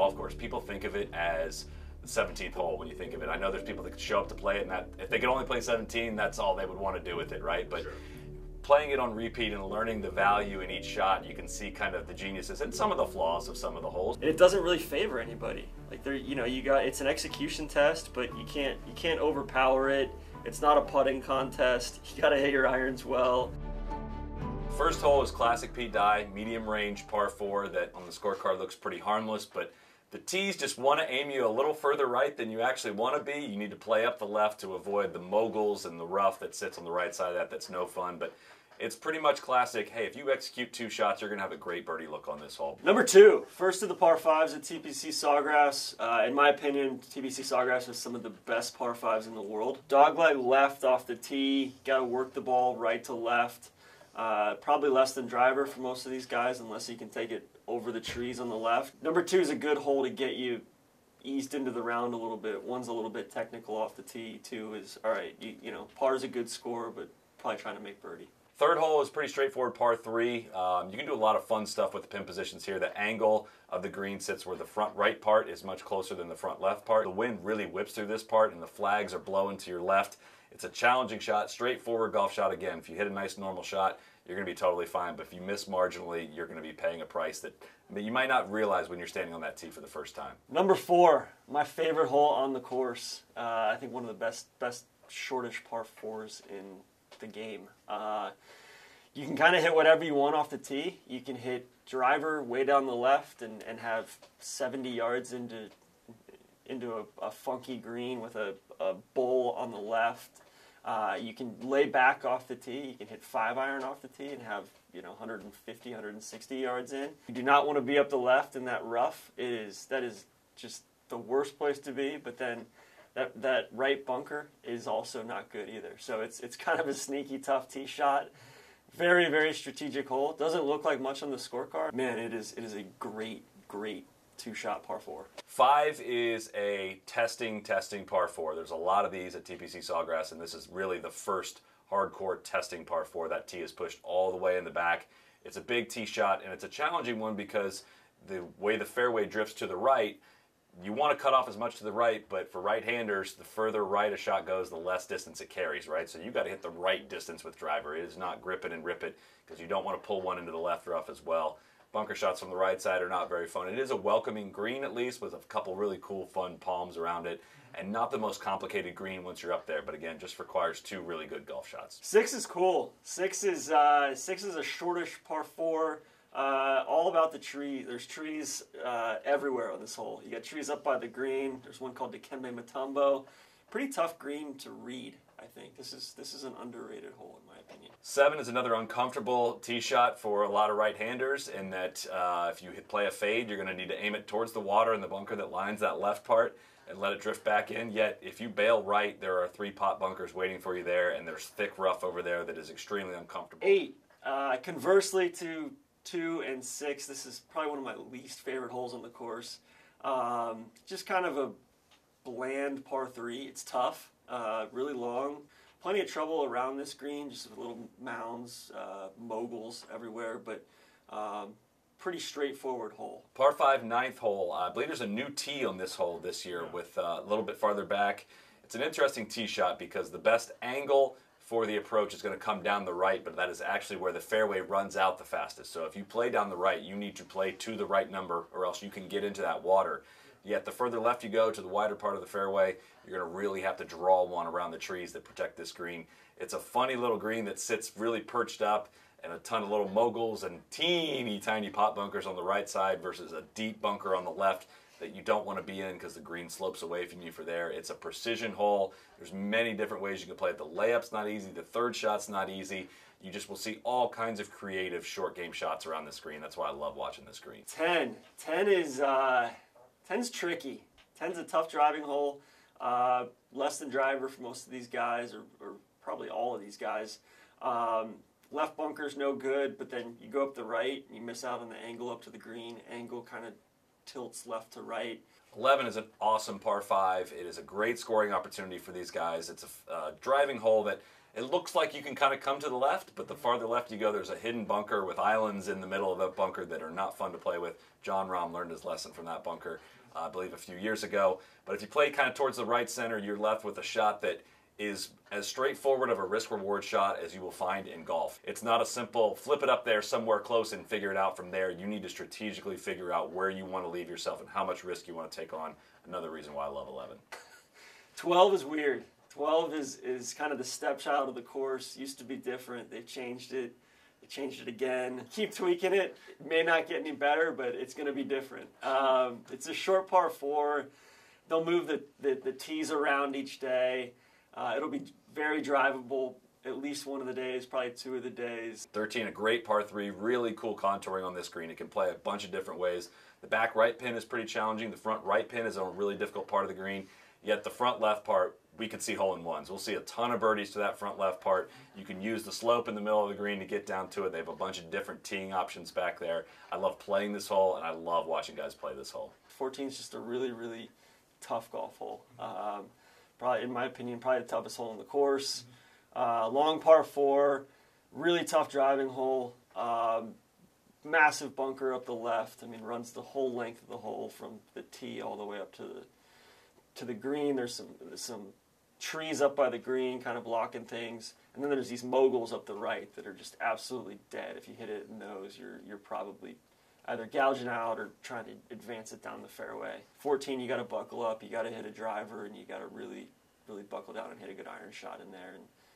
golf course. People think of it as the 17th hole when you think of it. I know there's people that show up to play it, and that if they could only play 17, that's all they would want to do with it, right? But playing it on repeat and learning the value in each shot, you can see kind of the geniuses and some of the flaws of some of the holes. And it doesn't really favor anybody. Like there, it's an execution test, but you can't overpower it. It's not a putting contest. You got to hit your irons well. First hole is classic Pete Dye, medium range par 4 that on the scorecard looks pretty harmless, but the tees just want to aim you a little further right than you actually want to be. You need to play up the left to avoid the moguls and the rough that sits on the right side of that. That's no fun, but it's pretty much classic. Hey, if you execute 2 shots, you're going to have a great birdie look on this hole. Number 2, first of the par 5s at TPC Sawgrass. In my opinion, TPC Sawgrass is some of the best par 5s in the world. Dogleg left off the tee, got to work the ball right to left. Probably less than driver for most of these guys, unless you can take it over the trees on the left. Number 2 is a good hole to get you eased into the round a little bit. 1's a little bit technical off the tee. 2 is, all right, you know, par's a good score, but probably trying to make birdie. Third hole is pretty straightforward, par 3. You can do a lot of fun stuff with the pin positions here. The angle of the green sits where the front right part is much closer than the front left part. The wind really whips through this part, and the flags are blowing to your left. It's a challenging shot, straightforward golf shot. Again, if you hit a nice normal shot, you're going to be totally fine. But if you miss marginally, you're going to be paying a price that you might not realize when you're standing on that tee for the first time. Number 4, my favorite hole on the course. I think one of the best shortish par 4s in the game. You can kind of hit whatever you want off the tee. You can hit driver way down the left and have 70 yards into a funky green with a bowl on the left. You can lay back off the tee. You can hit 5-iron off the tee and have 150, 160 yards in. You do not want to be up the left in that rough. That is just the worst place to be. But then that right bunker is also not good either. So it's kind of a sneaky, tough tee shot. Very, very strategic hole. Doesn't look like much on the scorecard. Man, it is a great 2-shot par 4. 5 is a testing par 4. There's a lot of these at TPC Sawgrass, and this is really the first hardcore testing par 4. That tee is pushed all the way in the back. It's a big tee shot, and it's a challenging one because the way the fairway drifts to the right, you want to cut off as much to the right, but for right-handers, the further right a shot goes, the less distance it carries, right? So you've got to hit the right distance with driver. It is not grip it and rip it because you don't want to pull one into the left rough as well. Bunker shots from the right side are not very fun. It is a welcoming green, at least, with a couple really cool, fun palms around it, and not the most complicated green once you're up there, but again, just requires 2 really good golf shots. 6 is cool. 6 is a shortish par 4. All about the tree. There's trees everywhere on this hole. You got trees up by the green. There's one called Dikembe Mutombo. Pretty tough green to read, I think. This is an underrated hole in my opinion. 7 is another uncomfortable tee shot for a lot of right-handers in that if you play a fade, you're going to need to aim it towards the water in the bunker that lines that left part and let it drift back in. Yet, if you bail right, there are 3 pot bunkers waiting for you there, and there's thick rough over there that is extremely uncomfortable. 8. Conversely to 2 and 6, this is probably one of my least favorite holes on the course. Just kind of a bland par 3. It's tough, really long. Plenty of trouble around this green, just with little mounds, moguls everywhere, but pretty straightforward hole. Par 5, 9th hole. I believe there's a new tee on this hole this year with a little bit farther back. It's an interesting tee shot because the best angle for the approach is going to come down the right, but that is actually where the fairway runs out the fastest. So if you play down the right, you need to play to the right number or else you can get into that water. Yet the further left you go to the wider part of the fairway, you're going to really have to draw one around the trees that protect this green. It's a funny little green that sits really perched up and a ton of little moguls and teeny tiny pot bunkers on the right side versus a deep bunker on the left that you don't want to be in because the green slopes away from you for there. It's a precision hole. There's many different ways you can play it. The layup's not easy. The third shot's not easy. You just will see all kinds of creative short game shots around this green. That's why I love watching this green. 10. 10's tricky. 10's a tough driving hole. Less than driver for most of these guys, or probably all of these guys. Left bunker's no good, but then you go up the right and you miss out on the angle up to the green. Angle kind of tilts left to right. 11 is an awesome par 5. It is a great scoring opportunity for these guys. It's a driving hole that it looks like you can kind of come to the left, but the farther left you go, there's a hidden bunker with islands in the middle of that bunker that are not fun to play with. John Rahm learned his lesson from that bunker. I believe a few years ago. But if you play kind of towards the right center, you're left with a shot that is as straightforward of a risk-reward shot as you will find in golf. It's not a simple flip it up there somewhere close and figure it out from there. You need to strategically figure out where you want to leave yourself and how much risk you want to take on. Another reason why I love 11. 12 is weird. 12 is kind of the stepchild of the course. Used to be different. They've changed it. They changed it again. Keep tweaking it. It may not get any better, but it's going to be different. It's a short par 4. They'll move the tees around each day. It'll be very drivable at least one of the days, probably 2 of the days. 13, a great par 3, really cool contouring on this green. It can play a bunch of different ways. The back right pin is pretty challenging. The front right pin is on a really difficult part of the green. Yet the front left part, we could see hole-in-ones. We'll see a ton of birdies to that front left part. You can use the slope in the middle of the green to get down to it. They have a bunch of different teeing options back there. I love playing this hole, and I love watching guys play this hole. 14 is just a really, really tough golf hole. Probably, in my opinion, probably the toughest hole in the course. Long par 4, really tough driving hole. Massive bunker up the left. I mean, runs the whole length of the hole from the tee all the way up to the green. There's some trees up by the green kind of blocking things. And then there's these moguls up the right that are just absolutely dead. If you hit it in those, you're probably either gouging out or trying to advance it down the fairway. 14, you got to buckle up. You got to hit a driver, and you got to really, really buckle down and hit a good iron shot in there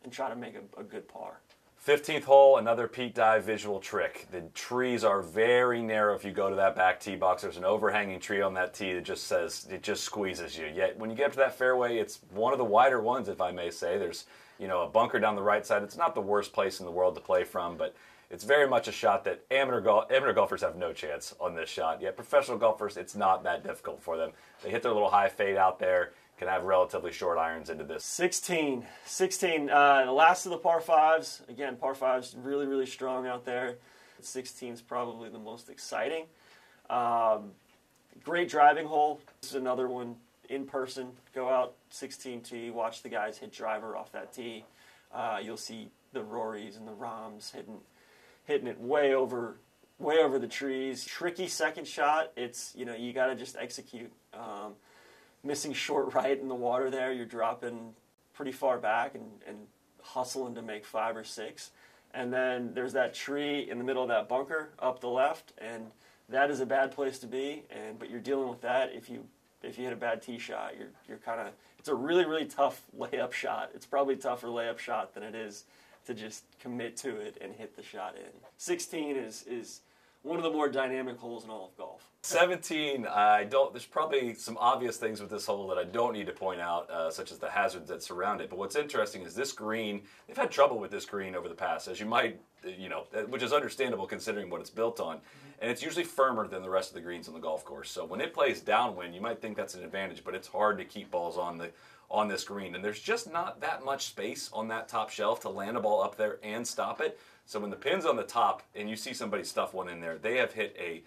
and try to make a good par. 15th hole, another Pete Dye visual trick. The trees are very narrow if you go to that back tee box. There's an overhanging tree on that tee that just says, it just squeezes you. Yet when you get up to that fairway, it's one of the wider ones, if I may say. There's, a bunker down the right side. It's not the worst place in the world to play from, but it's very much a shot that amateur golfers have no chance on this shot. Yet professional golfers, it's not that difficult for them. They hit their little high fade out there, can have relatively short irons into this. 16, the last of the par 5s. Again, par 5s really, really strong out there. 16 is probably the most exciting. Great driving hole. This is another one in person. Go out 16 tee, watch the guys hit driver off that tee. You'll see the Rorys and the Roms hitting it way over the trees. Tricky second shot. It's, you got to just execute. Missing short right in the water there, you're dropping pretty far back and hustling to make 5 or 6. And then there's that tree in the middle of that bunker up the left, and that is a bad place to be. But you're dealing with that if you hit a bad tee shot. You're kind of, it's a really, really tough layup shot. It's probably a tougher layup shot than it is to just commit to it and hit the shot in. 16 is one of the more dynamic holes in all of golf. 17, there's probably some obvious things with this hole that I don't need to point out, such as the hazards that surround it. But what's interesting is this green, they've had trouble with this green over the past, as you might, which is understandable considering what it's built on. And it's usually firmer than the rest of the greens on the golf course. So when it plays downwind, you might think that's an advantage, but it's hard to keep balls on this green. And there's just not that much space on that top shelf to land a ball up there and stop it. So when the pin's on the top and you see somebody stuff one in there, they have hit a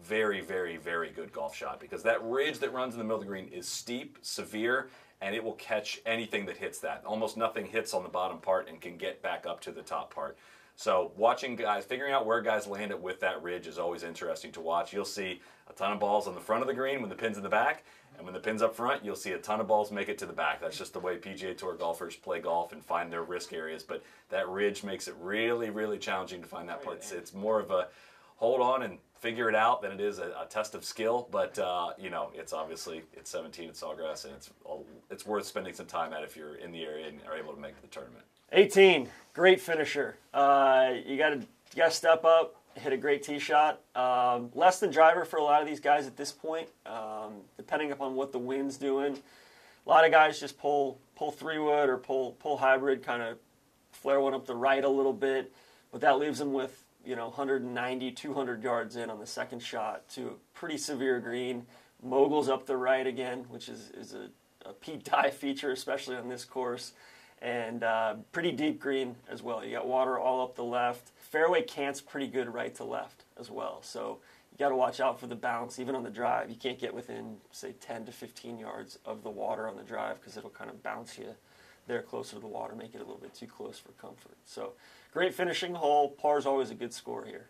very, very, very good golf shot, because that ridge that runs in the middle of the green is steep, severe, and it will catch anything that hits that. Almost nothing hits on the bottom part and can get back up to the top part. So watching guys, figuring out where guys land it with that ridge is always interesting to watch. You'll see a ton of balls on the front of the green when the pin's in the back, and when the pin's up front, you'll see a ton of balls make it to the back. That's just the way PGA Tour golfers play golf and find their risk areas. But that ridge makes it really, really challenging to find that part. It's more of a hold on and figure it out than it is a test of skill. But it's obviously, it's 17 at Sawgrass, and it's worth spending some time at if you're in the area and are able to make the tournament. 18, great finisher. You got to step up, hit a great tee shot. Less than driver for a lot of these guys at this point, depending upon what the wind's doing. A lot of guys just pull 3-wood or pull hybrid, kind of flare one up the right a little bit, but that leaves them with 190, 200 yards in on the second shot to a pretty severe green. Moguls up the right again, which is a Pete Dye feature, especially on this course. And pretty deep green as well. You got water all up the left. Fairway cants pretty good right to left as well. So you got to watch out for the bounce, even on the drive. You can't get within, say, 10 to 15 yards of the water on the drive, because it'll kind of bounce you there closer to the water, make it a little bit too close for comfort. So great finishing hole. Par's always a good score here.